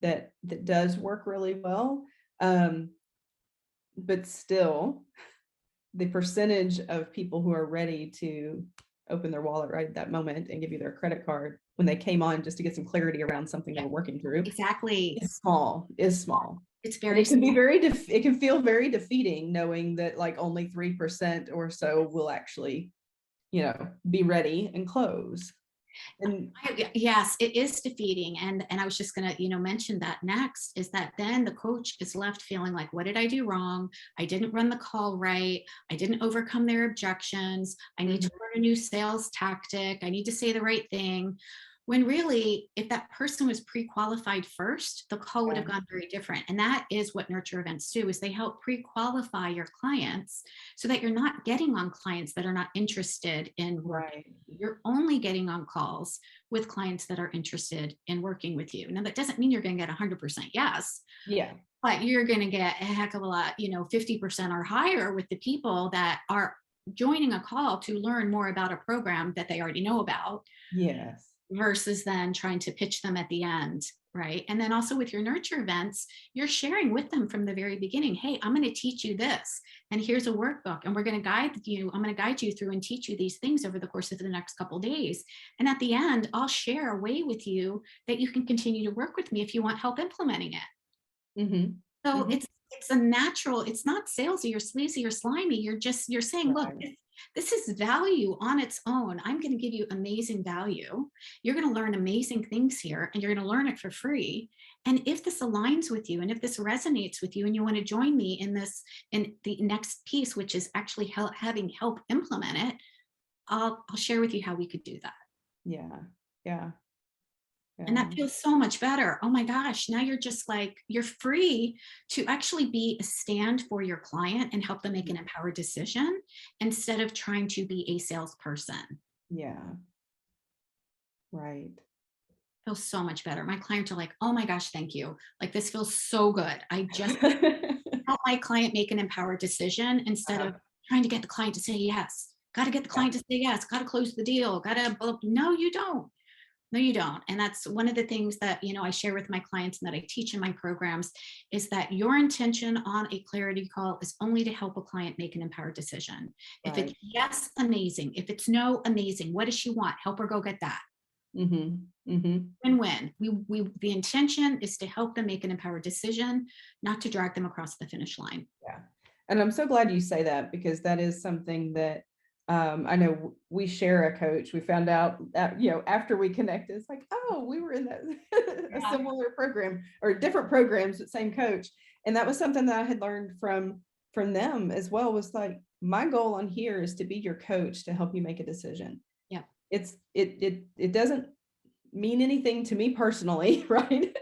that does work really well. But still, the percentage of people who are ready to open their wallet right at that moment and give you their credit card when they came on just to get some clarity around something they were working through Exactly. is small. It's And very it can be it can feel very defeating knowing that like only 3% or so will actually, be ready and close. And Yes, it is defeating. And I was just going to, mention that next is that then the coach is left feeling like, what did I do wrong? I didn't run the call right. I didn't overcome their objections. I need to learn a new sales tactic. I need to say the right thing. When really, if that person was pre-qualified first, the call would have gone very different. And that is what nurture events do, is they help pre-qualify your clients so that you're not getting on clients that are not interested in working. You're only getting on calls with clients that are interested in working with you. Now, that doesn't mean you're going to get 100% yes. Yeah. But you're going to get a heck of a lot, 50% or higher with the people that are joining a call to learn more about a program that they already know about. Yes. versus then trying to pitch them at the end, right? And then also with your nurture events, you're sharing with them from the very beginning, hey, I'm going to teach you this, and here's a workbook, and we're going to guide you. I'm going to guide you through and teach you these things over the course of the next couple of days. And at the end, I'll share a way with you that you can continue to work with me if you want help implementing it. Mm-hmm. So Mm-hmm. it's a natural, it's not salesy or sleazy or slimy. You're saying, look, Right. this is value on its own. I'm going to give you amazing value. You're going to learn amazing things here, and you're going to learn it for free. And if this aligns with you, and if this resonates with you, and you want to join me in this, in the next piece, which is actually having help implement it, I'll share with you how we could do that. Yeah. Yeah. And Yeah. that feels so much better. Oh my gosh, now you're just like, you're free to actually be a stand for your client and help them make an empowered decision instead of trying to be a salesperson. Yeah. Right. Feels so much better. My clients are like, oh my gosh, thank you. Like, this feels so good. I just help my client make an empowered decision instead of trying to get the client to say yes. Got to get the client to say yes. Got to close the deal. Got to, no, you don't. No, you don't. And that's one of the things that, I share with my clients and that I teach in my programs is that your intention on a clarity call is only to help a client make an empowered decision. If it's Right. yes, amazing. If it's no, amazing. What does she want? Help her go get that. Mm-hmm. Mm-hmm. Win-win. The intention is to help them make an empowered decision, not to drag them across the finish line. Yeah. And I'm so glad you say that, because that is something that I know we share a coach. We found out that, after we connected, it's like, oh, we were in that a similar program, or different programs, but same coach. And that was something that I had learned from them as well, was like, my goal on here is to be your coach to help you make a decision. Yeah. It doesn't mean anything to me personally, right?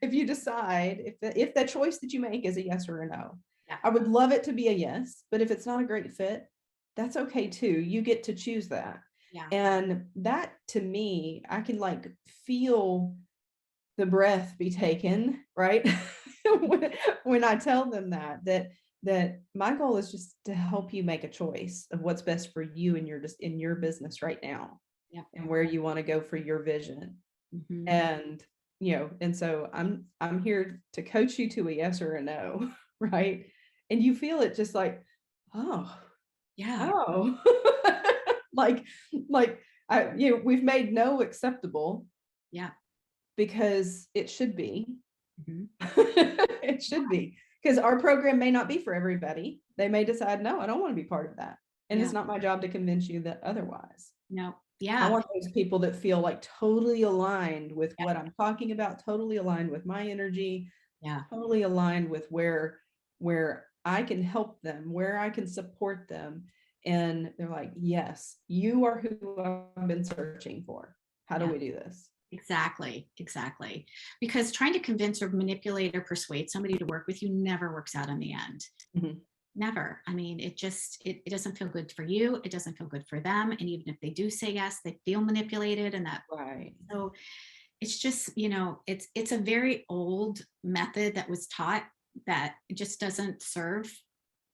If you decide, if the choice that you make is a yes or a no. Yeah. I would love it to be a yes, but if it's not a great fit, that's okay too. You get to choose that. Yeah. And that, to me, I can like feel the breath be taken, right? when I tell them that my goal is just to help you make a choice of what's best for you and in your business right now. Yeah. And where you want to go for your vision. Mm-hmm. And and so I'm here to coach you to a yes or a no, right? And you feel it just like, oh Yeah. like we've made no acceptable. Yeah. Because it should be. Mm-hmm. It should be, because our program may not be for everybody. They may decide, no, I don't want to be part of that, and it's not my job to convince you that otherwise. No. I Yeah. want those people that feel like totally aligned with what I'm talking about, totally aligned with my energy, Yeah. totally aligned with where I can help them, where I can support them. And they're like, yes, you are who I've been searching for. How do we do this? Exactly. Because trying to convince or manipulate or persuade somebody to work with you never works out in the end. Mm-hmm. Never. I mean, it doesn't feel good for you. It doesn't feel good for them. And even if they do say yes, they feel manipulated, and that. Right. So it's just, it's a very old method that was taught that just doesn't serve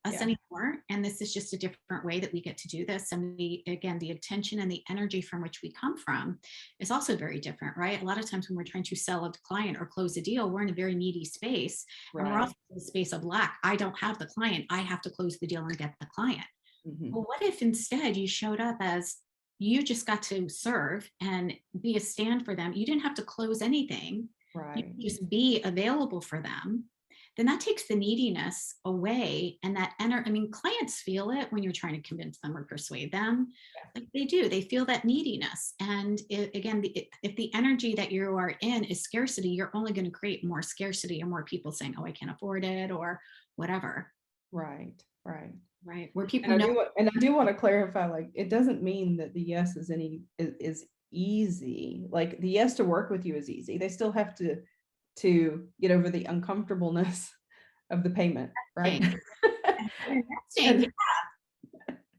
us anymore. And this is just a different way that we get to do this. And again, the attention and the energy from which we come from is also very different, right? A lot of times when we're trying to sell a client or close a deal, we're in a very needy space. Right. And we're also in a space of lack. I don't have the client. I have to close the deal and get the client. Mm-hmm. Well, what if instead you showed up as you just got to serve and be a stand for them? You didn't have to close anything. Right. You just be available for them. Then that takes the neediness away, and clients feel it when you're trying to convince them or persuade them. Like they do, they feel that neediness. And if the energy that you are in is scarcity, you're only going to create more scarcity and more people saying, oh, I can't afford it, or whatever. Right. Where people and know. I do want to clarify, like, it doesn't mean that the yes is easy. Like, the yes to work with you is easy. They still have to get over the uncomfortableness of the payment, right?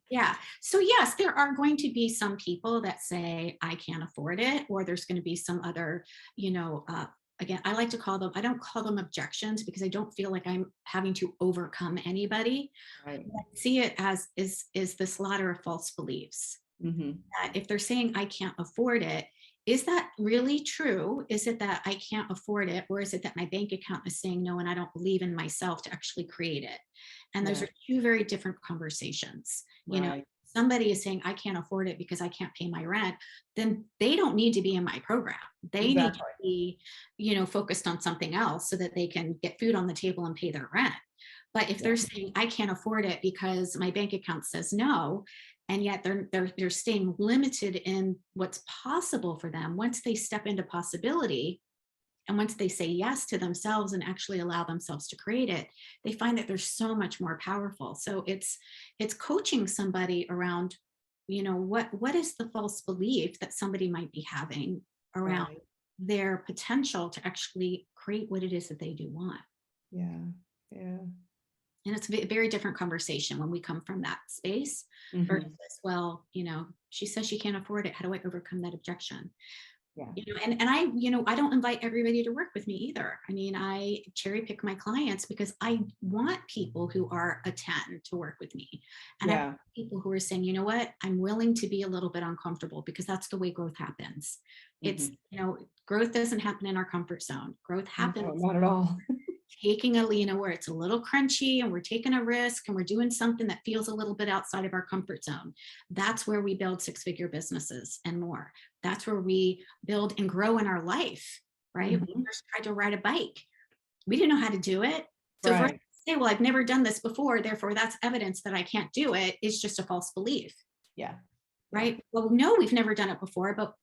Yeah. So yes, there are going to be some people that say, I can't afford it, or there's going to be some other, again, I like to call them, I don't call them objections, because I don't feel like I'm having to overcome anybody. Right. I see it as is the slaughter of false beliefs. Mm-hmm. That if they're saying I can't afford it, is that really true? Is it that I can't afford it? Or is it that my bank account is saying no and I don't believe in myself to actually create it? And those Yeah. are two very different conversations. Right. Somebody is saying I can't afford it because I can't pay my rent, then they don't need to be in my program. They need to Exactly. be, focused on something else so that they can get food on the table and pay their rent. But if Yeah. they're saying I can't afford it because my bank account says no, and yet they're staying limited in what's possible for them, once they step into possibility and once they say yes to themselves and actually allow themselves to create it, they find that they're so much more powerful. So it's coaching somebody around, what is the false belief that somebody might be having around Right. their potential to actually create what it is that they do want. Yeah. Yeah. And it's a very different conversation when we come from that space versus, Mhm. well, she says she can't afford it. How do I overcome that objection? Yeah. And I don't invite everybody to work with me either. I mean, I cherry pick my clients because I want people who are a 10 to work with me. And I want Yeah. people who are saying, you know what, I'm willing to be a little bit uncomfortable because that's the way growth happens. It's, Mhm. growth doesn't happen in our comfort zone. Growth happens No, not at all. taking where it's a little crunchy and we're taking a risk and we're doing something that feels a little bit outside of our comfort zone. That's where we build 6-figure businesses and more. That's where we build and grow in our life, right? When we Mhm. first tried to ride a bike, we didn't know how to do it. So for us Right. to say, well, I've never done this before, therefore that's evidence that I can't do it, is just a false belief, Yeah. Yeah. right? Well, no, we've never done it before, but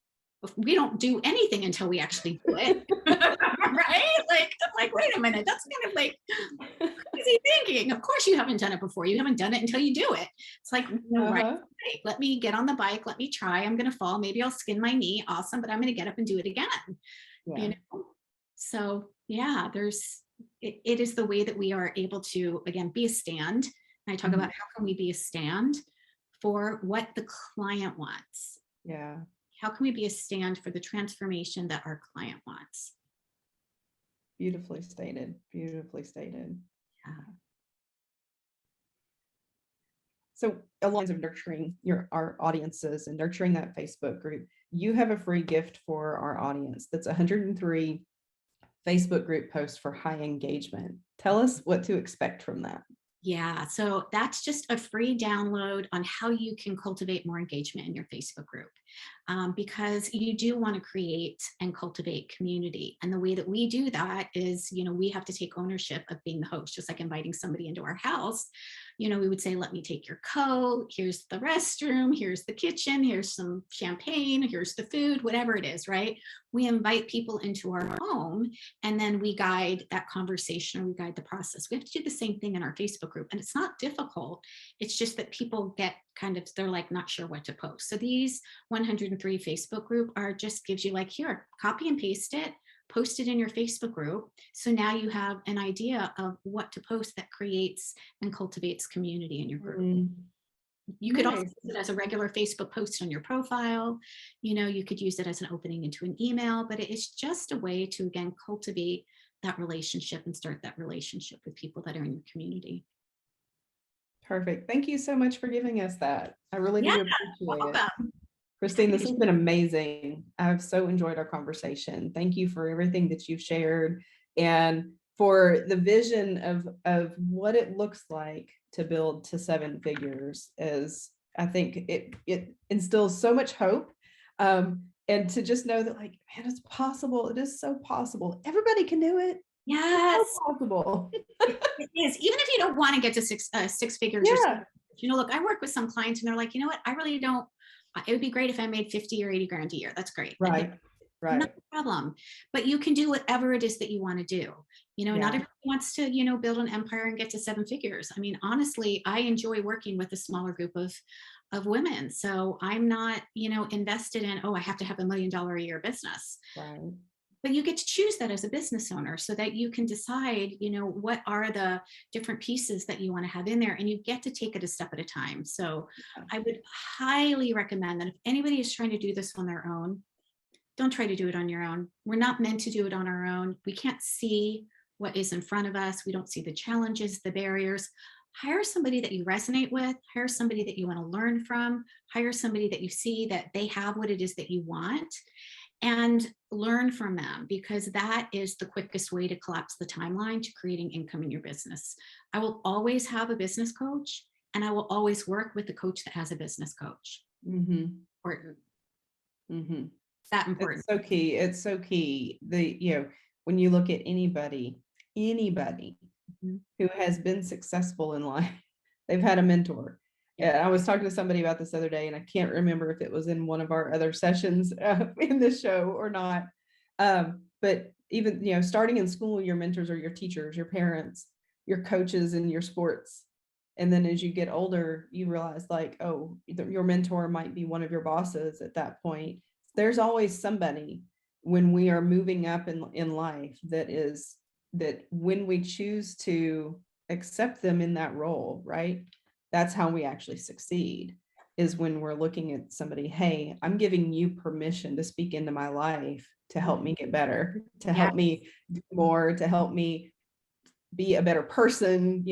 we don't do anything until we actually do it. Right? Like, I'm like, wait a minute, that's kind of like crazy thinking. Of course you haven't done it before. You haven't done it until you do it. It's like, no, right, Uh-huh. right. Let me get on the bike. Let me try. I'm going to fall. Maybe I'll skin my knee. Awesome. But I'm going to get up and do it again. You Yeah. know? So yeah, it is the way that we are able to, again, be a stand. And I talk about Mhm. how can we be a stand for what the client wants? Yeah. How can we be a stand for the transformation that our client wants? Beautifully stated. Beautifully stated. Yeah. So along the lines of nurturing our audiences and nurturing that Facebook group, you have a free gift for our audience. That's 103 Facebook group posts for high engagement. Tell us what to expect from that. Yeah, so that's just a free download on how you can cultivate more engagement in your Facebook group, because you do want to create and cultivate community. And the way that we do that is, we have to take ownership of being the host, just like inviting somebody into our house. We would say, let me take your coat. Here's the restroom. Here's the kitchen. Here's some champagne. Here's the food, whatever it is, right? We invite people into our home and then we guide that conversation or we guide the process. We have to do the same thing in our Facebook group. And it's not difficult. It's just that people get they're like not sure what to post. So these 103 Facebook group just gives you like, here, copy and paste it, post it in your Facebook group. So now you have an idea of what to post that creates and cultivates community in your group. You could also Nice. use it as a regular Facebook post on your profile. You could use it as an opening into an email, but it's just a way to, again, cultivate that relationship and start that relationship with people that are in your community. Perfect. Thank you so much for giving us that. I really Yeah, do appreciate it. welcome. Christine, Happy this to has been amazing. I've so enjoyed our conversation. Thank you for everything that you've shared and for the vision of what it looks like to build to 7 figures. As I think it instills so much hope. And to just know that, like, man, it's possible. It is so possible. Everybody can do it. It's so Yes, possible. it is. Even if you don't want to get to six figures or Yeah. look, I work with some clients and they're like, you know what, I really don't. It would be great if I made 50 or 80 grand a year. That's great. Right. Not Right. a problem. But you can do whatever it is that you want to do. Not Yeah. everyone wants to, build an empire and get to 7 figures. I mean, honestly, I enjoy working with a smaller group of women. So I'm not, invested in, oh, I have to have $1 million a year business. Right. But you get to choose that as a business owner so that you can decide, what are the different pieces that you want to have in there, and you get to take it a step at a time. So I would highly recommend that if anybody is trying to do this on their own, don't try to do it on your own. We're not meant to do it on our own. We can't see what is in front of us. We don't see the challenges, the barriers. Hire somebody that you resonate with, hire somebody that you want to learn from, hire somebody that you see that they have what it is that you want, and learn from them, because that is the quickest way to collapse the timeline to creating income in your business. I will always have a business coach, and I will always work with the coach that has a business coach. Mm-hmm. Important. Mm-hmm. That important. It's so key. It's so key. When you look at anybody Mhm. who has been successful in life, they've had a mentor. Yeah. I was talking to somebody about this the other day, and I can't remember if it was in one of our other sessions in this show or not. But even, starting in school, your mentors are your teachers, your parents, your coaches in your sports. And then as you get older, you realize like, oh, your mentor might be one of your bosses at that point. There's always somebody when we are moving up in life that when we choose to accept them in that role, right? That's how we actually succeed, is when we're looking at somebody, hey, I'm giving you permission to speak into my life to help me get better, to help me do more, to help me be a better person,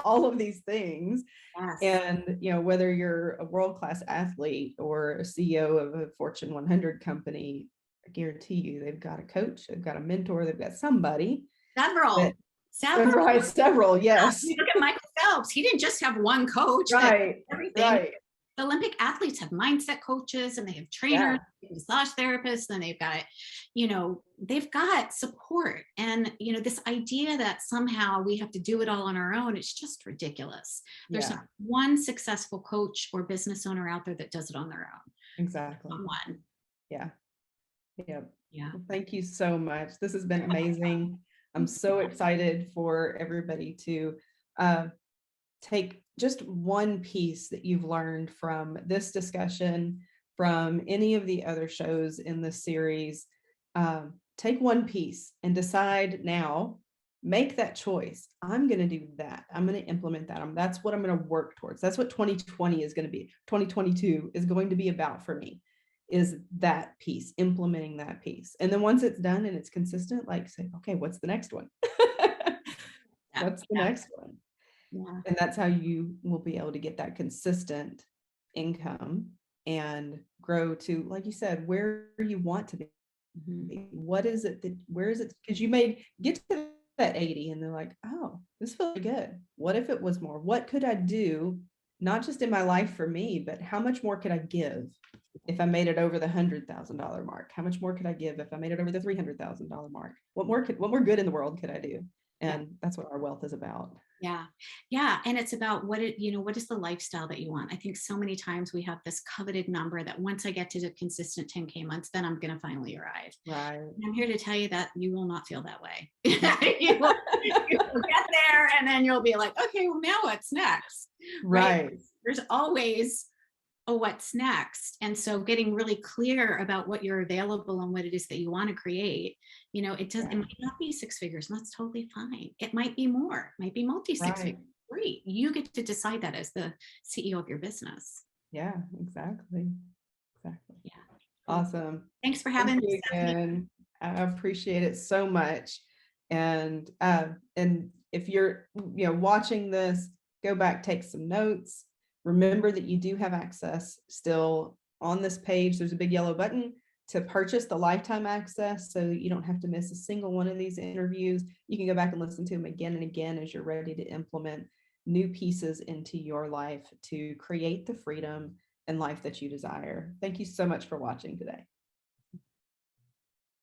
all of these things. Yes. And, whether you're a world-class athlete or a CEO of a Fortune 100 company, I guarantee you they've got a coach, they've got a mentor, they've got somebody. Several. Right, several, yes. You look at Michael Phelps. He didn't just have one coach. Right, everything. right. The Olympic athletes have mindset coaches, and they have trainers, massage therapists, and they've got support. And, this idea that somehow we have to do it all on our own, it's just ridiculous. There's not one successful coach or business owner out there that does it on their own. Exactly. Not one. Yeah. Yeah. Yeah. Well, thank you so much. This has been amazing. I'm so excited for everybody to take just one piece that you've learned from this discussion, from any of the other shows in this series. Take one piece and decide now, make that choice. I'm going to do that. I'm going to implement that. That's what I'm going to work towards. That's what 2020 is going to be. 2022 is going to be about for me, is that piece, implementing that piece. And then once it's done and it's consistent, like say, okay, what's the next one? What's the next one? Yeah. And that's how you will be able to get that consistent income and grow to, like you said, where you want to be. Mhm. What is it where is it? Because you may get to that 80 and they're like, oh, this feels good. What if it was more? What could I do? Not just in my life for me, but how much more could I give if I made it over the $100,000 mark? How much more could I give if I made it over the $300,000 mark? What more good in the world could I do? And that's what our wealth is about. Yeah. Yeah. And it's about what is the lifestyle that you want? I think so many times we have this coveted number that once I get to the consistent 10K months, then I'm going to finally arrive. Right. And I'm here to tell you that you will not feel that way. you will get there, and then you'll be like, okay, well, now what's next? Right. There's always a what's next. And so getting really clear about what you're available and what it is that you want to create, it might not be six figures, and that's totally fine. It might be more, it might be multi six figures. Great. You get to decide that as the CEO of your business. Yeah, exactly. Yeah. Awesome. Thanks for having me again. I appreciate it so much. And if you're watching this, go back, take some notes. Remember that you do have access still on this page. There's a big yellow button to purchase the lifetime access, so that you don't have to miss a single one of these interviews. You can go back and listen to them again and again as you're ready to implement new pieces into your life to create the freedom and life that you desire. Thank you so much for watching today.